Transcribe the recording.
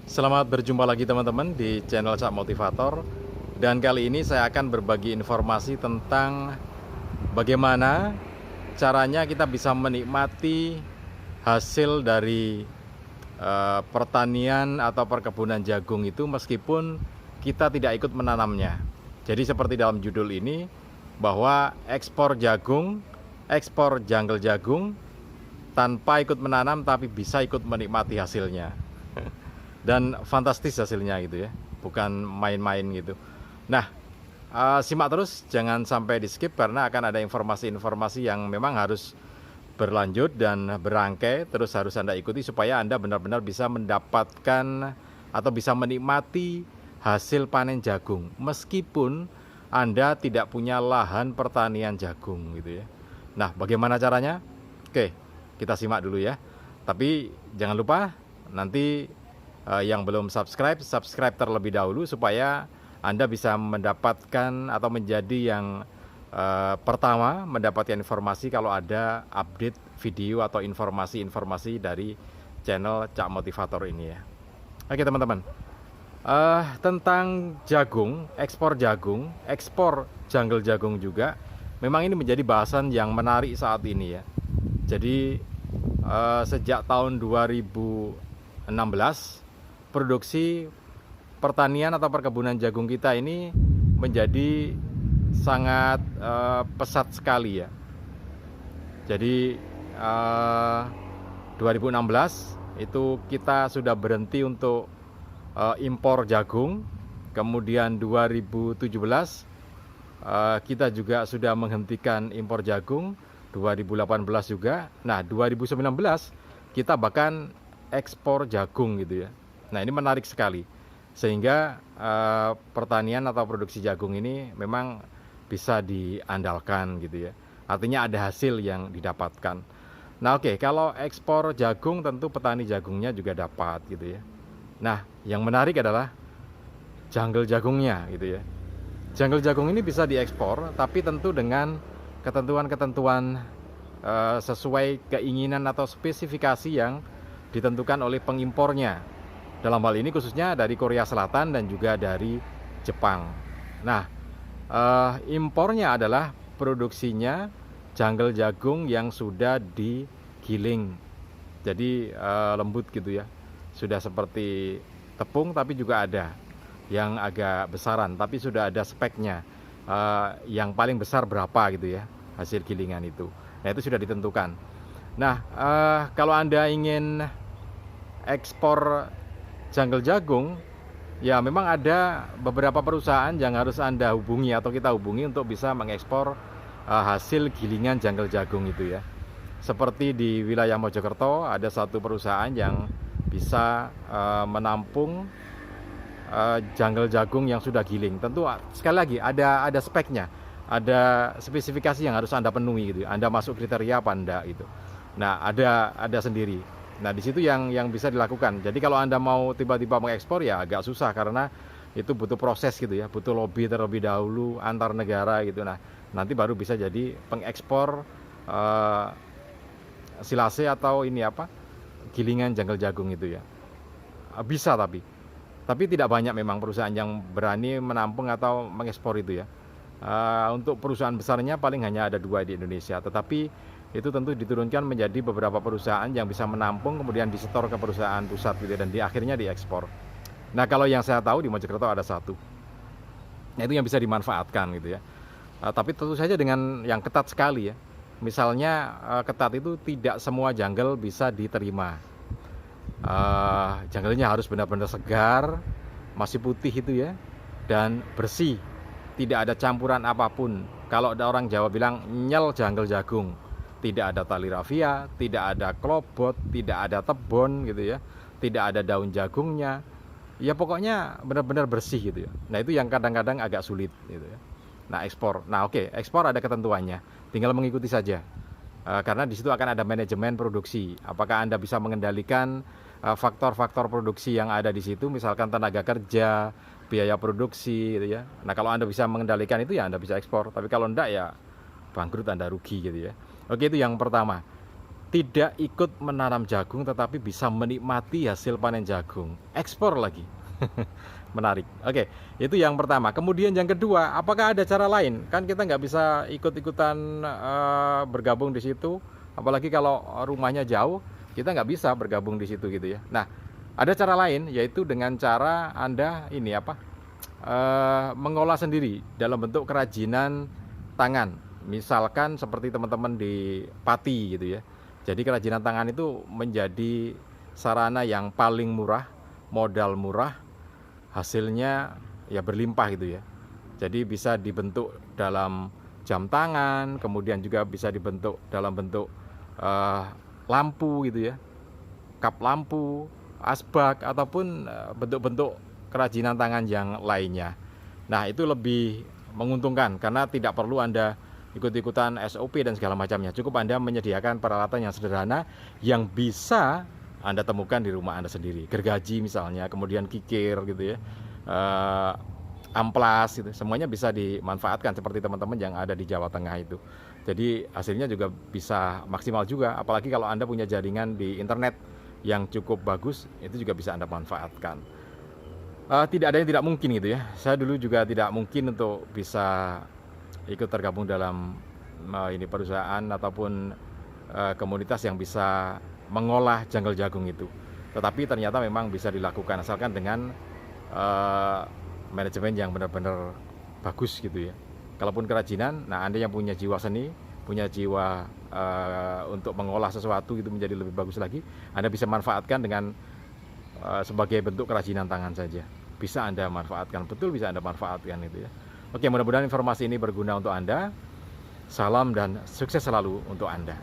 Selamat berjumpa lagi teman-teman di channel Cak Motivator. Dan kali ini saya akan berbagi informasi tentang bagaimana caranya kita bisa menikmati hasil dari pertanian atau perkebunan jagung itu meskipun kita tidak ikut menanamnya. Jadi seperti dalam judul ini, bahwa ekspor jagung, ekspor janggal jagung tanpa ikut menanam tapi bisa ikut menikmati hasilnya. Dan fantastis hasilnya gitu ya, bukan main-main gitu. Nah, simak terus, jangan sampai di skip karena akan ada informasi-informasi yang memang harus berlanjut dan berangkai, terus harus Anda ikuti supaya Anda benar-benar bisa mendapatkan atau bisa menikmati hasil panen jagung meskipun Anda tidak punya lahan pertanian jagung gitu ya. Nah, bagaimana caranya? Oke, kita simak dulu ya. Tapi jangan lupa nanti yang belum subscribe, subscribe terlebih dahulu supaya Anda bisa mendapatkan atau menjadi yang pertama mendapatkan informasi kalau ada update video atau informasi-informasi dari channel Cak Motivator ini ya. Oke teman-teman, tentang jagung, ekspor janggal jagung juga, memang ini menjadi bahasan yang menarik saat ini ya. Jadi sejak tahun 2016 produksi pertanian atau perkebunan jagung kita ini menjadi sangat pesat sekali ya. Jadi 2016 itu kita sudah berhenti untuk impor jagung. Kemudian 2017 kita juga sudah menghentikan impor jagung, 2018 juga. Nah, 2019 kita bahkan ekspor jagung gitu ya. Nah, ini menarik sekali. Sehingga pertanian atau produksi jagung ini memang bisa diandalkan gitu ya. Artinya ada hasil yang didapatkan. Nah, oke, kalau ekspor jagung tentu petani jagungnya juga dapat gitu ya. Nah, yang menarik adalah janggal jagungnya gitu ya. Janggal jagung ini bisa diekspor tapi tentu dengan ketentuan-ketentuan sesuai keinginan atau spesifikasi yang ditentukan oleh pengimpornya. Dalam hal ini khususnya dari Korea Selatan dan juga dari Jepang. Nah, impornya adalah produksinya janggal jagung yang sudah digiling. Jadi lembut gitu ya. Sudah seperti tepung tapi juga ada yang agak besaran, tapi sudah ada speknya. Yang paling besar berapa gitu ya hasil gilingan itu. Nah, itu sudah ditentukan. Nah, kalau Anda ingin ekspor janggal jagung, ya memang ada beberapa perusahaan yang harus Anda hubungi atau kita hubungi untuk bisa mengekspor hasil gilingan janggal jagung itu ya. Seperti di wilayah Mojokerto ada satu perusahaan yang bisa menampung janggal jagung yang sudah giling. Tentu sekali lagi ada speknya, ada spesifikasi yang harus Anda penuhi gitu. Anda masuk kriteria apa enggak gitu. Nah, ada sendiri. Nah, di situ yang bisa dilakukan. Jadi kalau Anda mau tiba-tiba mengekspor ya agak susah karena itu butuh proses gitu ya, butuh lobby terlebih dahulu antar negara gitu. Nah, nanti baru bisa jadi pengekspor silase atau ini apa? Gilingan janggal jagung itu ya. Bisa tapi tidak banyak memang perusahaan yang berani menampung atau mengekspor itu ya. Untuk perusahaan besarnya paling hanya ada 2 di Indonesia, tetapi itu tentu diturunkan menjadi beberapa perusahaan yang bisa menampung kemudian disetor ke perusahaan pusat gitu dan akhirnya diekspor. Nah, kalau yang saya tahu di Mojokerto ada satu. Nah, itu yang bisa dimanfaatkan gitu ya. Tapi tentu saja dengan yang ketat sekali ya. Misalnya ketat itu tidak semua janggal bisa diterima. Janggalnya harus benar-benar segar, masih putih itu ya, dan bersih, tidak ada campuran apapun. Kalau ada orang Jawa bilang nyel janggal jagung, tidak ada tali rafia, tidak ada klobot, tidak ada tebon gitu ya, tidak ada daun jagungnya. Ya pokoknya benar-benar bersih gitu ya. Nah, itu yang kadang-kadang agak sulit gitu ya. Nah, ekspor. Nah, oke, ekspor ada ketentuannya. Tinggal mengikuti saja. Karena di situ akan ada manajemen produksi. Apakah Anda bisa mengendalikan faktor-faktor produksi yang ada di situ, misalkan tenaga kerja, biaya produksi gitu ya. Nah, kalau Anda bisa mengendalikan itu ya Anda bisa ekspor. Tapi kalau enggak ya bangkrut, Anda rugi gitu ya. Oke, itu yang pertama. tidak ikut menanam jagung tetapi bisa menikmati hasil panen jagung, ekspor lagi. Menarik. Oke, itu yang pertama. Kemudian yang kedua, apakah ada cara lain? Kan kita nggak bisa ikut-ikutan bergabung di situ, apalagi kalau rumahnya jauh, kita nggak bisa bergabung di situ gitu ya. Nah, ada cara lain, yaitu dengan cara Anda ini apa? Mengolah sendiri dalam bentuk kerajinan tangan. Misalkan seperti teman-teman di Pati gitu ya. Jadi kerajinan tangan itu menjadi sarana yang paling murah, modal murah, hasilnya ya berlimpah gitu ya. Jadi bisa dibentuk dalam jam tangan, kemudian juga bisa dibentuk dalam bentuk lampu gitu ya, kap lampu, asbak, ataupun bentuk-bentuk kerajinan tangan yang lainnya. Nah, itu lebih menguntungkan karena tidak perlu Anda ikut-ikutan SOP dan segala macamnya. Cukup Anda menyediakan peralatan yang sederhana yang bisa Anda temukan di rumah Anda sendiri. Gergaji misalnya, kemudian kikir gitu ya, amplas gitu. Semuanya bisa dimanfaatkan seperti teman-teman yang ada di Jawa Tengah itu. Jadi hasilnya juga bisa maksimal juga. Apalagi kalau Anda punya jaringan di internet yang cukup bagus, itu juga bisa Anda manfaatkan. Tidak ada yang tidak mungkin gitu ya. Saya dulu juga tidak mungkin untuk bisa ikut tergabung dalam ini perusahaan ataupun komunitas yang bisa mengolah janggal jagung itu. Tetapi ternyata memang bisa dilakukan asalkan dengan manajemen yang benar-benar bagus gitu ya. Kalaupun kerajinan, nah Anda yang punya jiwa seni, punya jiwa untuk mengolah sesuatu itu menjadi lebih bagus lagi, Anda bisa manfaatkan dengan sebagai bentuk kerajinan tangan saja. Bisa Anda manfaatkan, betul bisa Anda manfaatkan itu ya. Oke, mudah-mudahan informasi ini berguna untuk Anda. Salam dan sukses selalu untuk Anda.